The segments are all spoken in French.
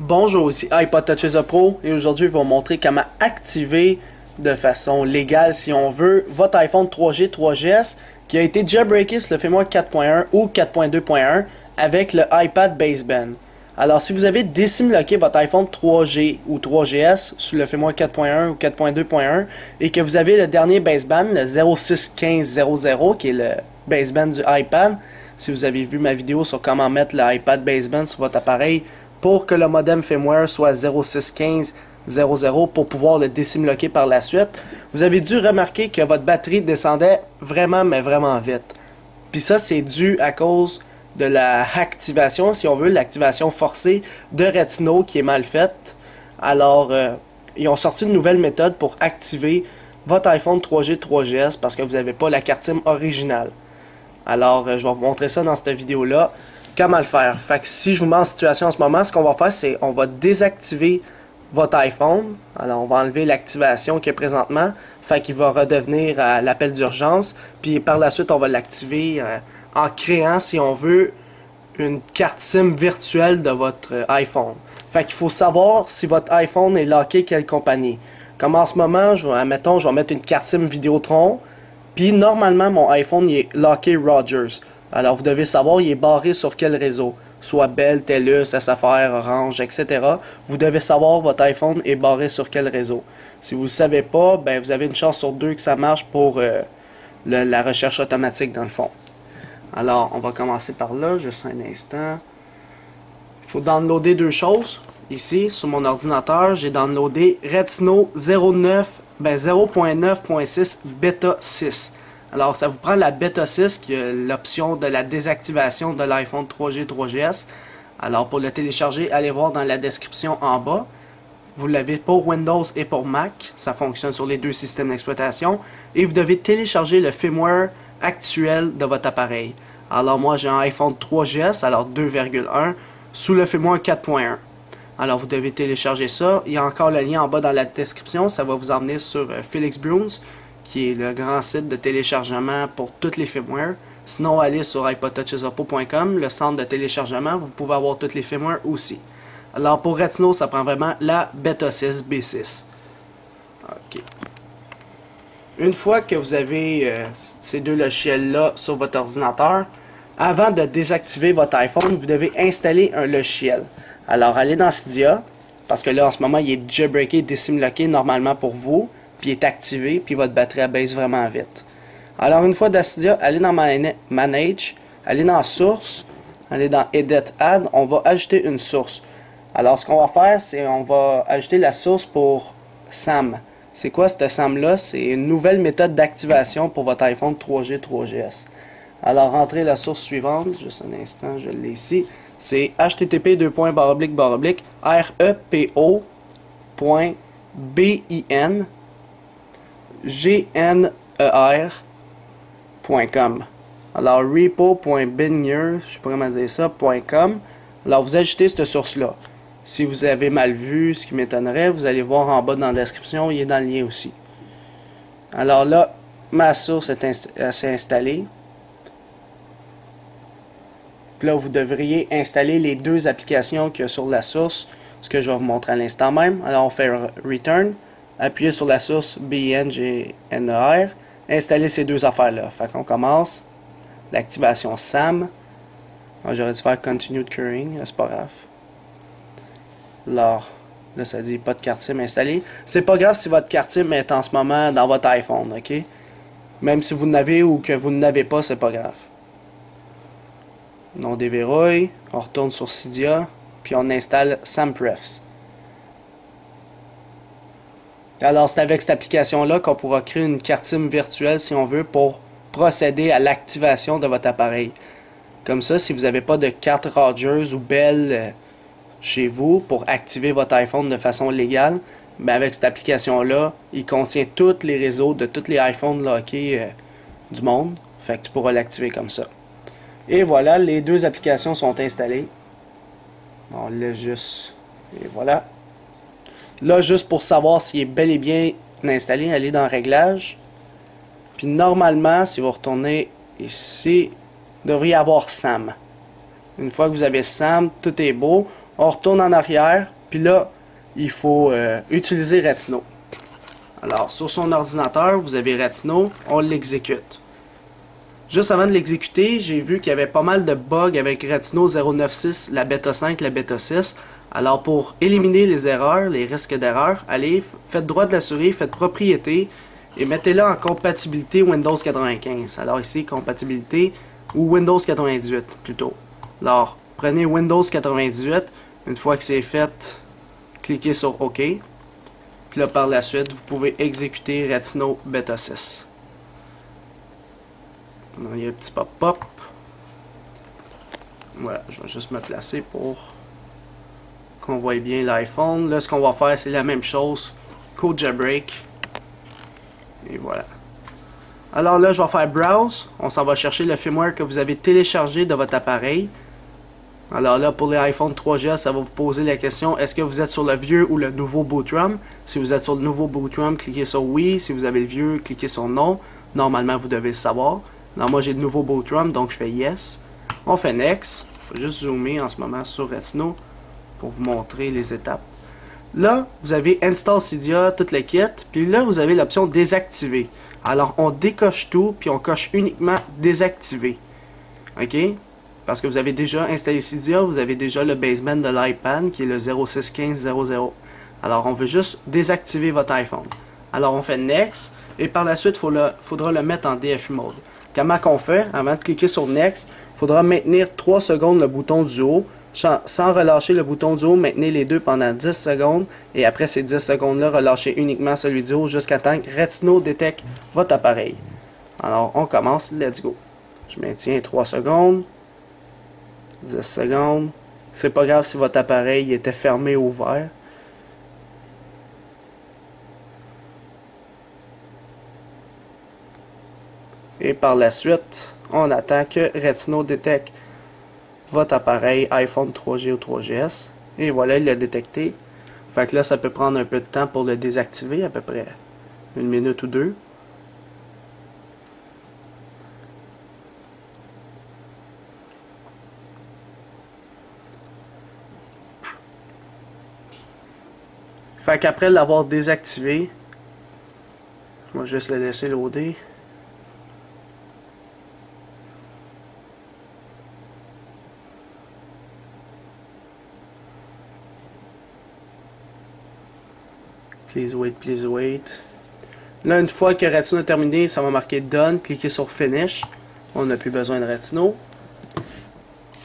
Bonjour, ici iPod Touch Pro et aujourd'hui je vais vous montrer comment activer de façon légale, si on veut, votre iPhone 3G, 3GS qui a été jailbreaké sur le firmware 4.1 ou 4.2.1 avec le iPad Baseband. Alors si vous avez désimlocké votre iPhone 3G ou 3GS sous le firmware 4.1 ou 4.2.1 et que vous avez le dernier baseband, le 061500 qui est le baseband du iPad, si vous avez vu ma vidéo sur comment mettre le iPad baseband sur votre appareil pour que le modem firmware soit 061500 pour pouvoir le désimloquer par la suite, vous avez dû remarquer que votre batterie descendait vraiment mais vraiment vite. Puis ça c'est dû à cause de la activation, si on veut, l'activation forcée de Retinol qui est mal faite. Alors ils ont sorti une nouvelle méthode pour activer votre iPhone 3G 3GS parce que vous n'avez pas la carte SIM originale. Alors je vais vous montrer ça dans cette vidéo là. Comment le faire? Fait que si je vous mets en situation en ce moment, ce qu'on va faire, c'est on va désactiver votre iPhone. Alors, on va enlever l'activation qu'il y a présentement. Fait qu'il va redevenir à l'appel d'urgence. Puis par la suite, on va l'activer en créant, si on veut, une carte SIM virtuelle de votre iPhone. Fait qu'il faut savoir si votre iPhone est locké quelle compagnie. Comme en ce moment, admettons, je vais mettre une carte SIM Vidéotron. Puis normalement, mon iPhone il est locké Rogers. Alors, vous devez savoir, il est barré sur quel réseau. Soit Bell, TELUS, SFR, Orange, etc. Vous devez savoir, votre iPhone est barré sur quel réseau. Si vous ne le savez pas, ben, vous avez une chance sur deux que ça marche pour la recherche automatique, dans le fond. Alors, on va commencer par là, juste un instant. Il faut downloader deux choses. Ici, sur mon ordinateur, j'ai downloadé Retinol 0.9.6 Beta 6. Alors, ça vous prend la Beta 6, qui est l'option de la désactivation de l'iPhone 3G, 3GS. Alors, pour le télécharger, allez voir dans la description en bas. Vous l'avez pour Windows et pour Mac. Ça fonctionne sur les deux systèmes d'exploitation. Et vous devez télécharger le firmware actuel de votre appareil. Alors, moi, j'ai un iPhone 3GS, alors 2.1, sous le firmware 4.1. Alors, vous devez télécharger ça. Il y a encore le lien en bas dans la description. Ça va vous emmener sur Felix Bruns, qui est le grand site de téléchargement pour toutes les firmware. Sinon, allez sur iPodTouchesUppo.com, le centre de téléchargement, vous pouvez avoir toutes les firmware aussi. Alors pour Retinol, ça prend vraiment la Beta 6 B6. Ok. Une fois que vous avez ces deux logiciels-là sur votre ordinateur, avant de désactiver votre iPhone, vous devez installer un logiciel. Alors allez dans Cydia, parce que là en ce moment il est jailbreaké, désimloqué normalement pour vous. Puis est activé, puis votre batterie baisse vraiment vite. Alors une fois dans Cydia, allez dans Manage, allez dans Source, allez dans Edit Add, on va ajouter une source. Alors ce qu'on va faire, c'est on va ajouter la source pour SAM. C'est quoi cette SAM-là? C'est une nouvelle méthode d'activation pour votre iPhone 3G, 3GS. Alors rentrez la source suivante, juste un instant, je l'ai ici. C'est http://repo.bin gner.com. Alors repo.binyer, je sais pas comment dire ça, .com. Alors vous ajoutez cette source-là. Si vous avez mal vu, ce qui m'étonnerait, vous allez voir en bas dans la description, il est dans le lien aussi. Alors là, ma source s'est installée. Puis là, vous devriez installer les deux applications qu'il y a sur la source, ce que je vais vous montrer à l'instant même. Alors on fait Return. Appuyez sur la source BINGNER, installez ces deux affaires-là. Fait qu'on commence l'activation SAM. J'aurais dû faire Continued Currying, c'est pas grave. Là, ça dit pas de carte SIM installée. C'est pas grave si votre carte SIM est en ce moment dans votre iPhone, ok? Même si vous n'avez ou que vous n'avez pas, c'est pas grave. On déverrouille, on retourne sur Cydia, puis on installe SAMPrefs. Alors, c'est avec cette application-là qu'on pourra créer une carte SIM virtuelle, si on veut, pour procéder à l'activation de votre appareil. Comme ça, si vous n'avez pas de carte Rogers ou Bell chez vous pour activer votre iPhone de façon légale, ben avec cette application-là, il contient tous les réseaux de tous les iPhones lockés du monde. Fait que tu pourras l'activer comme ça. Et voilà, les deux applications sont installées. On laisse juste... Et voilà. Là, juste pour savoir s'il est bel et bien installé, allez dans Réglages. Puis normalement, si vous retournez ici, vous devriez avoir SAM. Une fois que vous avez SAM, tout est beau. On retourne en arrière, Puis là, il faut utiliser Retino. Alors, sur son ordinateur, vous avez Retino, on l'exécute. Juste avant de l'exécuter, j'ai vu qu'il y avait pas mal de bugs avec Retino 096, la bêta 5, la bêta 6. Alors, pour éliminer les erreurs, les risques d'erreur, allez, faites droit de la souris, faites propriété et mettez-la en compatibilité Windows 95. Alors ici, compatibilité ou Windows 98 plutôt. Alors, prenez Windows 98. Une fois que c'est fait, cliquez sur OK. Puis là, par la suite, vous pouvez exécuter Retino Beta 6. Il y a un petit pop-up. Voilà, je vais juste me placer pour qu'on voit bien l'iPhone. Là, ce qu'on va faire, c'est la même chose qu'au jailbreak. Et voilà. Alors là, je vais faire Browse. On s'en va chercher le firmware que vous avez téléchargé de votre appareil. Alors là, pour les iPhone 3GS, ça va vous poser la question, est-ce que vous êtes sur le vieux ou le nouveau boot ROM? Si vous êtes sur le nouveau boot ROM, cliquez sur oui. Si vous avez le vieux, cliquez sur non. Normalement, vous devez le savoir. Alors moi, j'ai le nouveau boot ROM, donc je fais yes. On fait next. Je vais juste zoomer en ce moment sur Retino pour vous montrer les étapes. Là, vous avez Install Cydia, toute la kit. Puis là, vous avez l'option désactiver. Alors, on décoche tout, puis on coche uniquement désactiver. OK? Parce que vous avez déjà installé Cydia, vous avez déjà le baseband de l'iPad qui est le 061500. Alors, on veut juste désactiver votre iPhone. Alors, on fait Next, et par la suite, il faudra le mettre en DFU mode. Comment qu'on fait? Avant de cliquer sur Next, il faudra maintenir 3 secondes le bouton du haut. Sans relâcher le bouton du haut, maintenez les deux pendant 10 secondes. Et après ces 10 secondes-là, relâchez uniquement celui du haut jusqu'à temps que Retino détecte votre appareil. Alors, on commence. Let's go. Je maintiens 3 secondes. 10 secondes. C'est pas grave si votre appareil était fermé ou ouvert. Et par la suite, on attend que Retino détecte votre appareil iPhone 3G ou 3GS. Et voilà, il l'a détecté. Fait que là, ça peut prendre un peu de temps pour le désactiver, à peu près 1 minute ou 2. Fait qu'après l'avoir désactivé, je vais juste le laisser loader. Please wait, please wait. Là, une fois que Retino est terminé, ça va marquer Done. Cliquez sur Finish. On n'a plus besoin de Retino.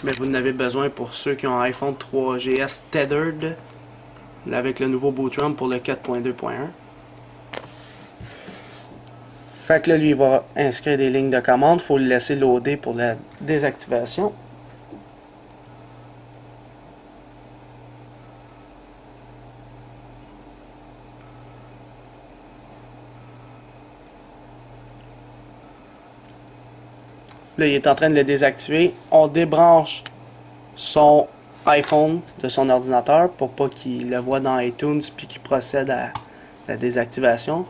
Mais vous en avez besoin pour ceux qui ont un iPhone 3GS Tethered. Avec le nouveau boot ROM pour le 4.2.1. Fait que là, lui, il va inscrire des lignes de commande. Il faut le laisser loader pour la désactivation. Là, il est en train de le désactiver. On débranche son iPhone de son ordinateur pour pas qu'il le voit dans iTunes puis qu'il procède à la désactivation.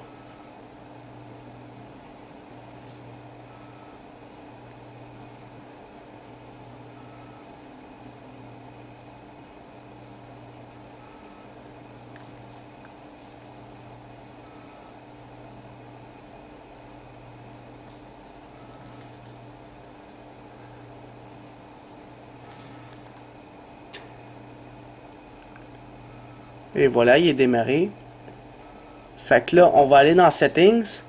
Et voilà, il est démarré. Fait que là, on va aller dans Settings.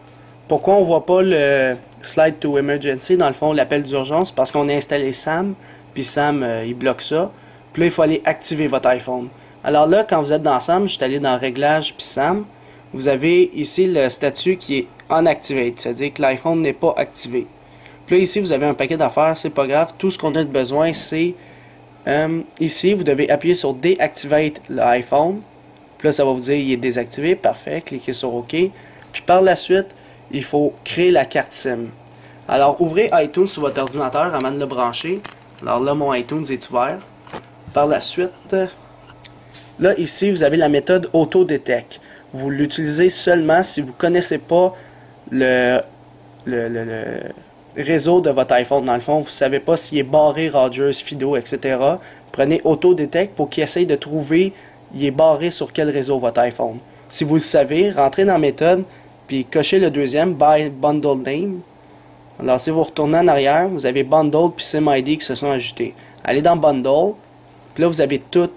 Pourquoi on voit pas le Slide to Emergency, dans le fond, l'appel d'urgence? Parce qu'on a installé SAM, puis SAM, il bloque ça. Puis là, il faut aller activer votre iPhone. Alors là, quand vous êtes dans SAM, je suis allé dans Réglages, puis SAM. Vous avez ici le statut qui est Unactivate, c'est-à-dire que l'iPhone n'est pas activé. Puis là, ici, vous avez un paquet d'affaires, c'est pas grave. Tout ce qu'on a besoin, c'est... ici, vous devez appuyer sur Deactivate l'iPhone. Puis là, ça va vous dire il est désactivé. Parfait. Cliquez sur OK. Puis par la suite, il faut créer la carte SIM. Alors, ouvrez iTunes sur votre ordinateur avant de le brancher. Alors là, mon iTunes est ouvert. Par la suite, là, ici, vous avez la méthode Auto-Detect. Vous l'utilisez seulement si vous ne connaissez pas le réseau de votre iPhone. Dans le fond, vous ne savez pas s'il est barré, Rogers, Fido, etc. Prenez Auto-Detect pour qu'il essaye de trouver il est barré sur quel réseau votre iPhone. Si vous le savez, rentrez dans méthode, puis cochez le deuxième, By Bundle Name. Alors si vous retournez en arrière, vous avez Bundle puis SIM-ID qui se sont ajoutés. Allez dans Bundle, puis là vous avez tous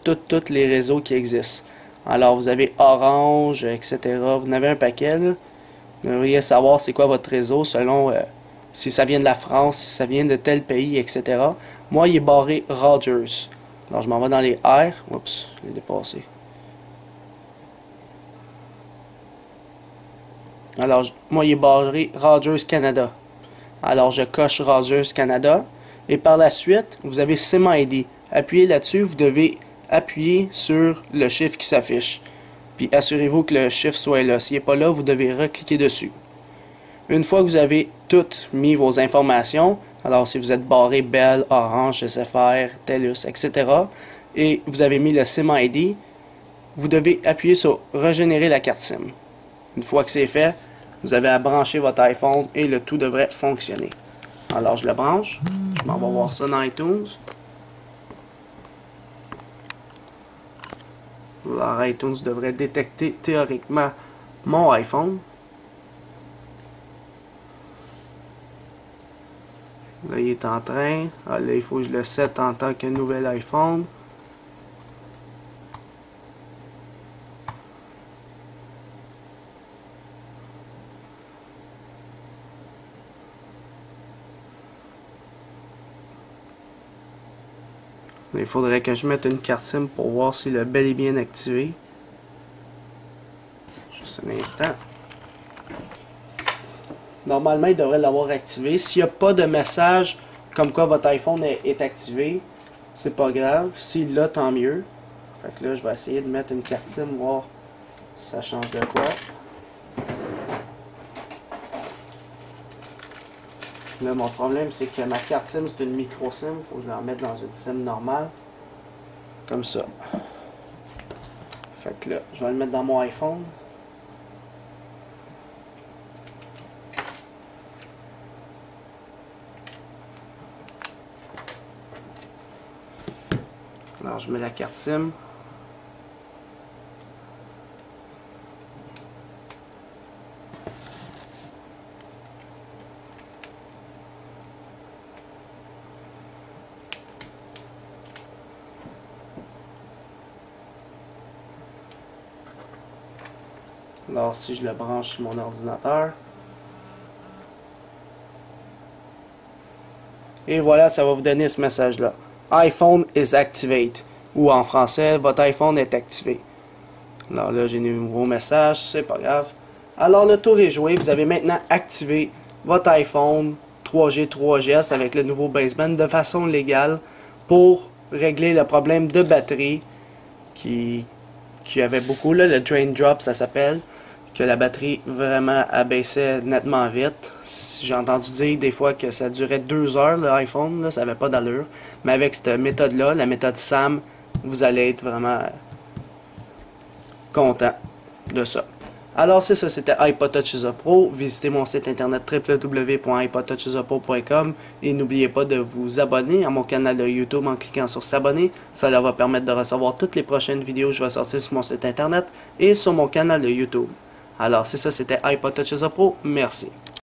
les réseaux qui existent. Alors vous avez Orange, etc. Vous en avez un paquet là. Vous devriez savoir c'est quoi votre réseau selon si ça vient de la France, si ça vient de tel pays, etc. Moi, il est barré Rogers. Alors je m'en vais dans les R. Oups, je l'ai dépassé. Alors, moi, il est barré Rogers Canada. Alors, je coche Rogers Canada. Et par la suite, vous avez SIM-ID. Appuyez là-dessus, vous devez appuyer sur le chiffre qui s'affiche. Puis assurez-vous que le chiffre soit là. S'il n'est pas là, vous devez recliquer dessus. Une fois que vous avez toutes mis vos informations, alors si vous êtes barré Bell, Orange, SFR, TELUS, etc., et vous avez mis le SIM-ID, vous devez appuyer sur Régénérer la carte SIM. Une fois que c'est fait, vous avez à brancher votre iPhone et le tout devrait fonctionner. Alors je le branche, je m'en vais voir ça dans iTunes. Alors iTunes devrait détecter théoriquement mon iPhone. Là il est en train, là il faut que je le set en tant que nouvel iPhone. Il faudrait que je mette une carte SIM pour voir s'il est bel et bien activé. Juste un instant. Normalement, il devrait l'avoir activé. S'il n'y a pas de message comme quoi votre iPhone est activé, c'est pas grave. S'il l'a, tant mieux. Fait que là, je vais essayer de mettre une carte SIM, voir si ça change de quoi. Là, mon problème, c'est que ma carte SIM, c'est une micro SIM. Il faut que je la remette dans une SIM normale. Comme ça. Fait que là, je vais le mettre dans mon iPhone. Alors, je mets la carte SIM. Alors si je le branche sur mon ordinateur. Et voilà, ça va vous donner ce message-là. iPhone is activate. Ou en français, votre iPhone est activé. Alors là, j'ai un nouveau message, c'est pas grave. Alors le tour est joué. Vous avez maintenant activé votre iPhone 3G, 3GS avec le nouveau baseband de façon légale pour régler le problème de batterie qui avait beaucoup, là, le drain drop ça s'appelle, que la batterie vraiment abaissait nettement vite. J'ai entendu dire des fois que ça durait 2 heures l'iPhone, ça n'avait pas d'allure. Mais avec cette méthode-là, la méthode SAM, vous allez être vraiment content de ça. Alors c'est ça, c'était iPod Touch is a Pro. Visitez mon site internet www.ipodtouchisapro.com et n'oubliez pas de vous abonner à mon canal de YouTube en cliquant sur s'abonner. Ça leur va permettre de recevoir toutes les prochaines vidéos que je vais sortir sur mon site internet et sur mon canal de YouTube. Alors c'est ça, c'était iPod Touch is a Pro. Merci.